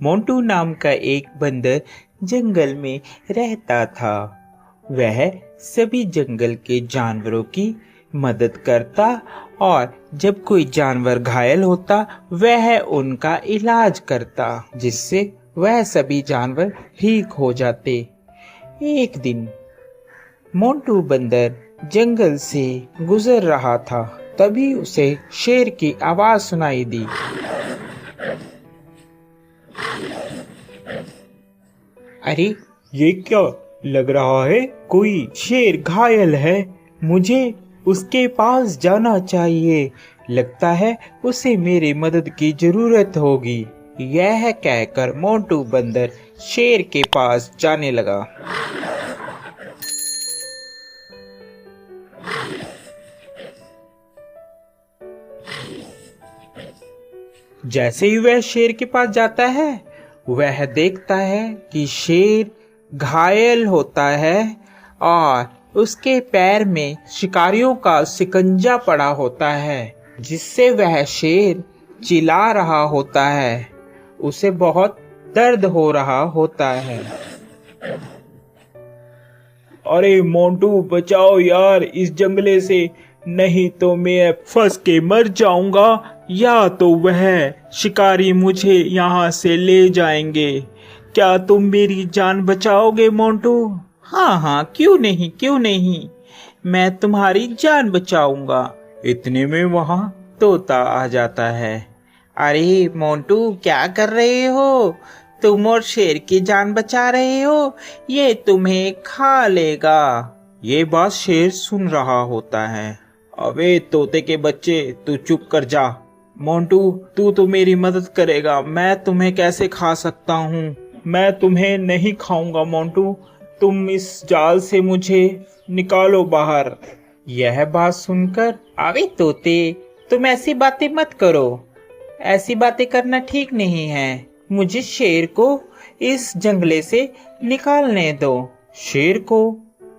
मोंटू नाम का एक बंदर जंगल में रहता था। वह सभी जंगल के जानवरों की मदद करता और जब कोई जानवर घायल होता वह उनका इलाज करता, जिससे वह सभी जानवर ठीक हो जाते। एक दिन मोंटू बंदर जंगल से गुजर रहा था, तभी उसे शेर की आवाज सुनाई दी। अरे, ये क्या लग रहा है? कोई शेर घायल है, मुझे उसके पास जाना चाहिए। लगता है उसे मेरी मदद की जरूरत होगी। यह कहकर मोंटू बंदर शेर के पास जाने लगा। जैसे ही वह शेर के पास जाता है, वह देखता है कि शेर घायल होता है और उसके पैर में शिकारियों का शिकंजा पड़ा होता है, जिससे वह शेर चिल्ला रहा होता है। उसे बहुत दर्द हो रहा होता है। अरे मोंटू, बचाओ यार इस जंगले से, नहीं तो मैं फंस के मर जाऊंगा, या तो वह शिकारी मुझे यहाँ से ले जाएंगे। क्या तुम मेरी जान बचाओगे मोंटू? हाँ हाँ, क्यों नहीं, क्यों नहीं, मैं तुम्हारी जान बचाऊंगा। इतने में वहाँ तोता आ जाता है। अरे मोंटू, क्या कर रहे हो? तुम और शेर की जान बचा रहे हो, ये तुम्हें खा लेगा। ये बात शेर सुन रहा होता है। अबे तोते के बच्चे, तू चुप कर जा। मोंटू, तू तो मेरी मदद करेगा, मैं तुम्हें कैसे खा सकता हूँ? मैं तुम्हें नहीं खाऊंगा मोंटू, तुम इस जाल से मुझे निकालो बाहर। यह बात सुनकर, अबे तोते, तुम ऐसी बातें मत करो, ऐसी बातें करना ठीक नहीं है। मुझे शेर को इस जंगले से निकालने दो। शेर को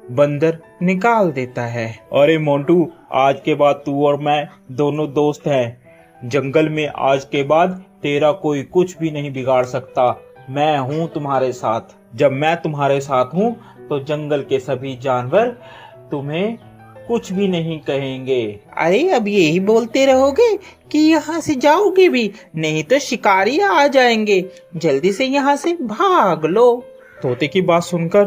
बंदर निकाल देता है। अरे मोंटू, आज के बाद तू और मैं दोनों दोस्त हैं। जंगल में आज के बाद तेरा कोई कुछ भी नहीं बिगाड़ सकता। मैं हूँ तुम्हारे साथ। जब मैं तुम्हारे साथ हूँ तो जंगल के सभी जानवर तुम्हें कुछ भी नहीं कहेंगे। अरे, अब यही बोलते रहोगे कि यहाँ से जाओगे भी, नहीं तो शिकारी आ जाएंगे। जल्दी से यहाँ से भाग लो। तोते की बात सुनकर,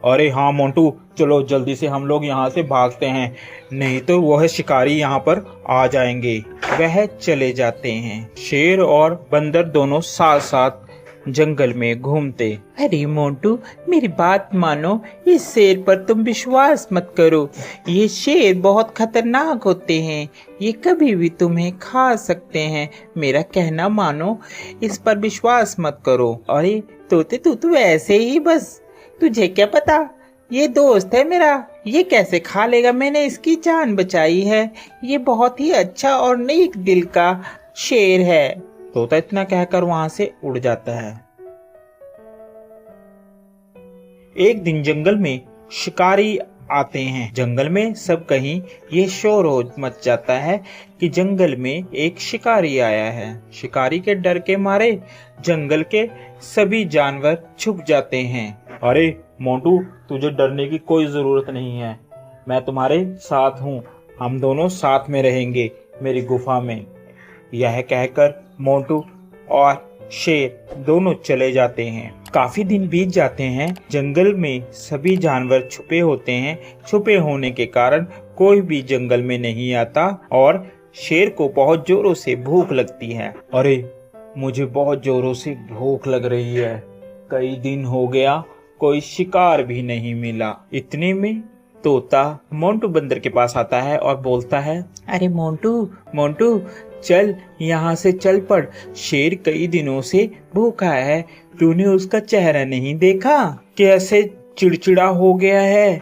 अरे हाँ मोंटू, चलो जल्दी से हम लोग यहाँ से भागते हैं, नहीं तो वह शिकारी यहाँ पर आ जाएंगे। वह चले जाते हैं। शेर और बंदर दोनों साथ साथ जंगल में घूमते। अरे मोंटू, मेरी बात मानो, इस शेर पर तुम विश्वास मत करो। ये शेर बहुत खतरनाक होते हैं, ये कभी भी तुम्हें खा सकते हैं। मेरा कहना मानो, इस पर विश्वास मत करो। अरे तोते, तू तो ऐसे ही बस, तुझे क्या पता, ये दोस्त है मेरा, ये कैसे खा लेगा? मैंने इसकी जान बचाई है। ये बहुत ही अच्छा और नेक दिल का शेर है। तोता इतना कहकर वहां से उड़ जाता है। एक दिन जंगल में शिकारी आते हैं। जंगल में सब कहीं ये शोर हो मच जाता है कि जंगल में एक शिकारी आया है। शिकारी के डर के मारे जंगल के सभी जानवर छुप जाते हैं। अरे मोंटू, तुझे डरने की कोई जरूरत नहीं है, मैं तुम्हारे साथ हूँ, हम दोनों साथ में रहेंगे मेरी गुफा में। यह कहकर मोंटू और शेर दोनों चले जाते हैं। काफी दिन बीत जाते हैं। जंगल में सभी जानवर छुपे होते हैं। छुपे होने के कारण कोई भी जंगल में नहीं आता और शेर को बहुत जोरों से भूख लगती है। अरे, मुझे बहुत जोरों से भूख लग रही है, कई दिन हो गया कोई शिकार भी नहीं मिला। इतने में तोता मोंटू बंदर के पास आता है और बोलता है, अरे मोंटू, मोंटू, चल यहाँ से चल पड़। शेर कई दिनों से भूखा है, तूने उसका चेहरा नहीं देखा? कैसे चिड़चिड़ा हो गया है,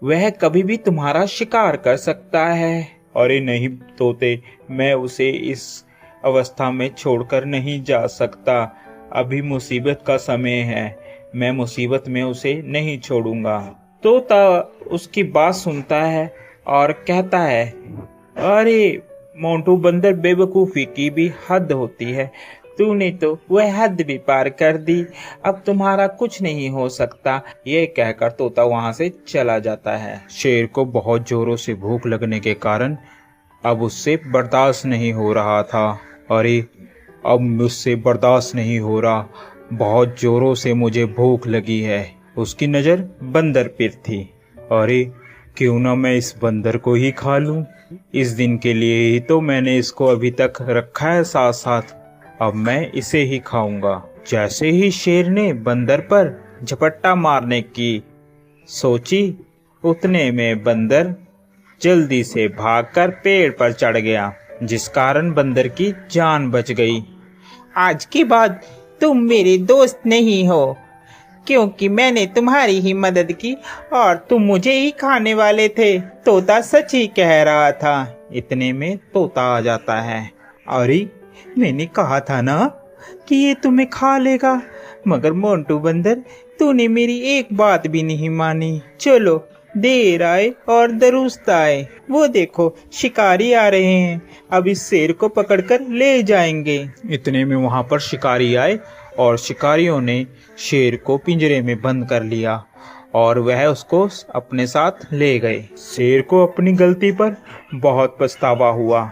वह कभी भी तुम्हारा शिकार कर सकता है। अरे नहीं तोते, मैं उसे इस अवस्था में छोड़कर नहीं जा सकता, अभी मुसीबत का समय है, मैं मुसीबत में उसे नहीं छोड़ूंगा। तोता उसकी बात सुनता है और कहता है, अरे मोंटू बंदर, बेवकूफी की भी हद होती है, तूने तो वह हद भी पार कर दी, अब तुम्हारा कुछ नहीं हो सकता। ये कहकर तोता वहां से चला जाता है। शेर को बहुत जोरों से भूख लगने के कारण अब उससे बर्दाश्त नहीं हो रहा था। अरे, अब मुझसे बर्दाश्त नहीं हो रहा, बहुत जोरों से मुझे भूख लगी है। उसकी नज़र बंदर पर थी। अरे, क्यों ना मैं इस बंदर को ही खा लूं। इस दिन के लिए ही तो मैंने इसको अभी तक रखा है साथ साथ, अब मैं इसे ही खाऊंगा। जैसे ही शेर ने बंदर पर झपट्टा मारने की सोची, उतने में बंदर जल्दी से भागकर पेड़ पर चढ़ गया, जिस कारण बंदर की जान बच गई। आज के बाद तुम मेरे दोस्त नहीं हो, क्योंकि मैंने तुम्हारी ही मदद की और तुम मुझे ही खाने वाले थे। तोता सच ही कह रहा था। इतने में तोता आ जाता है। अरे, मैंने कहा था ना कि ये तुम्हें खा लेगा, मगर मोंटू बंदर, तूने मेरी एक बात भी नहीं मानी। चलो, देर आए और दुरुस्त आए। वो देखो, शिकारी आ रहे हैं, अब इस शेर को पकड़कर ले जाएंगे। इतने में वहां पर शिकारी आए और शिकारियों ने शेर को पिंजरे में बंद कर लिया और वह उसको अपने साथ ले गए। शेर को अपनी गलती पर बहुत पछतावा हुआ।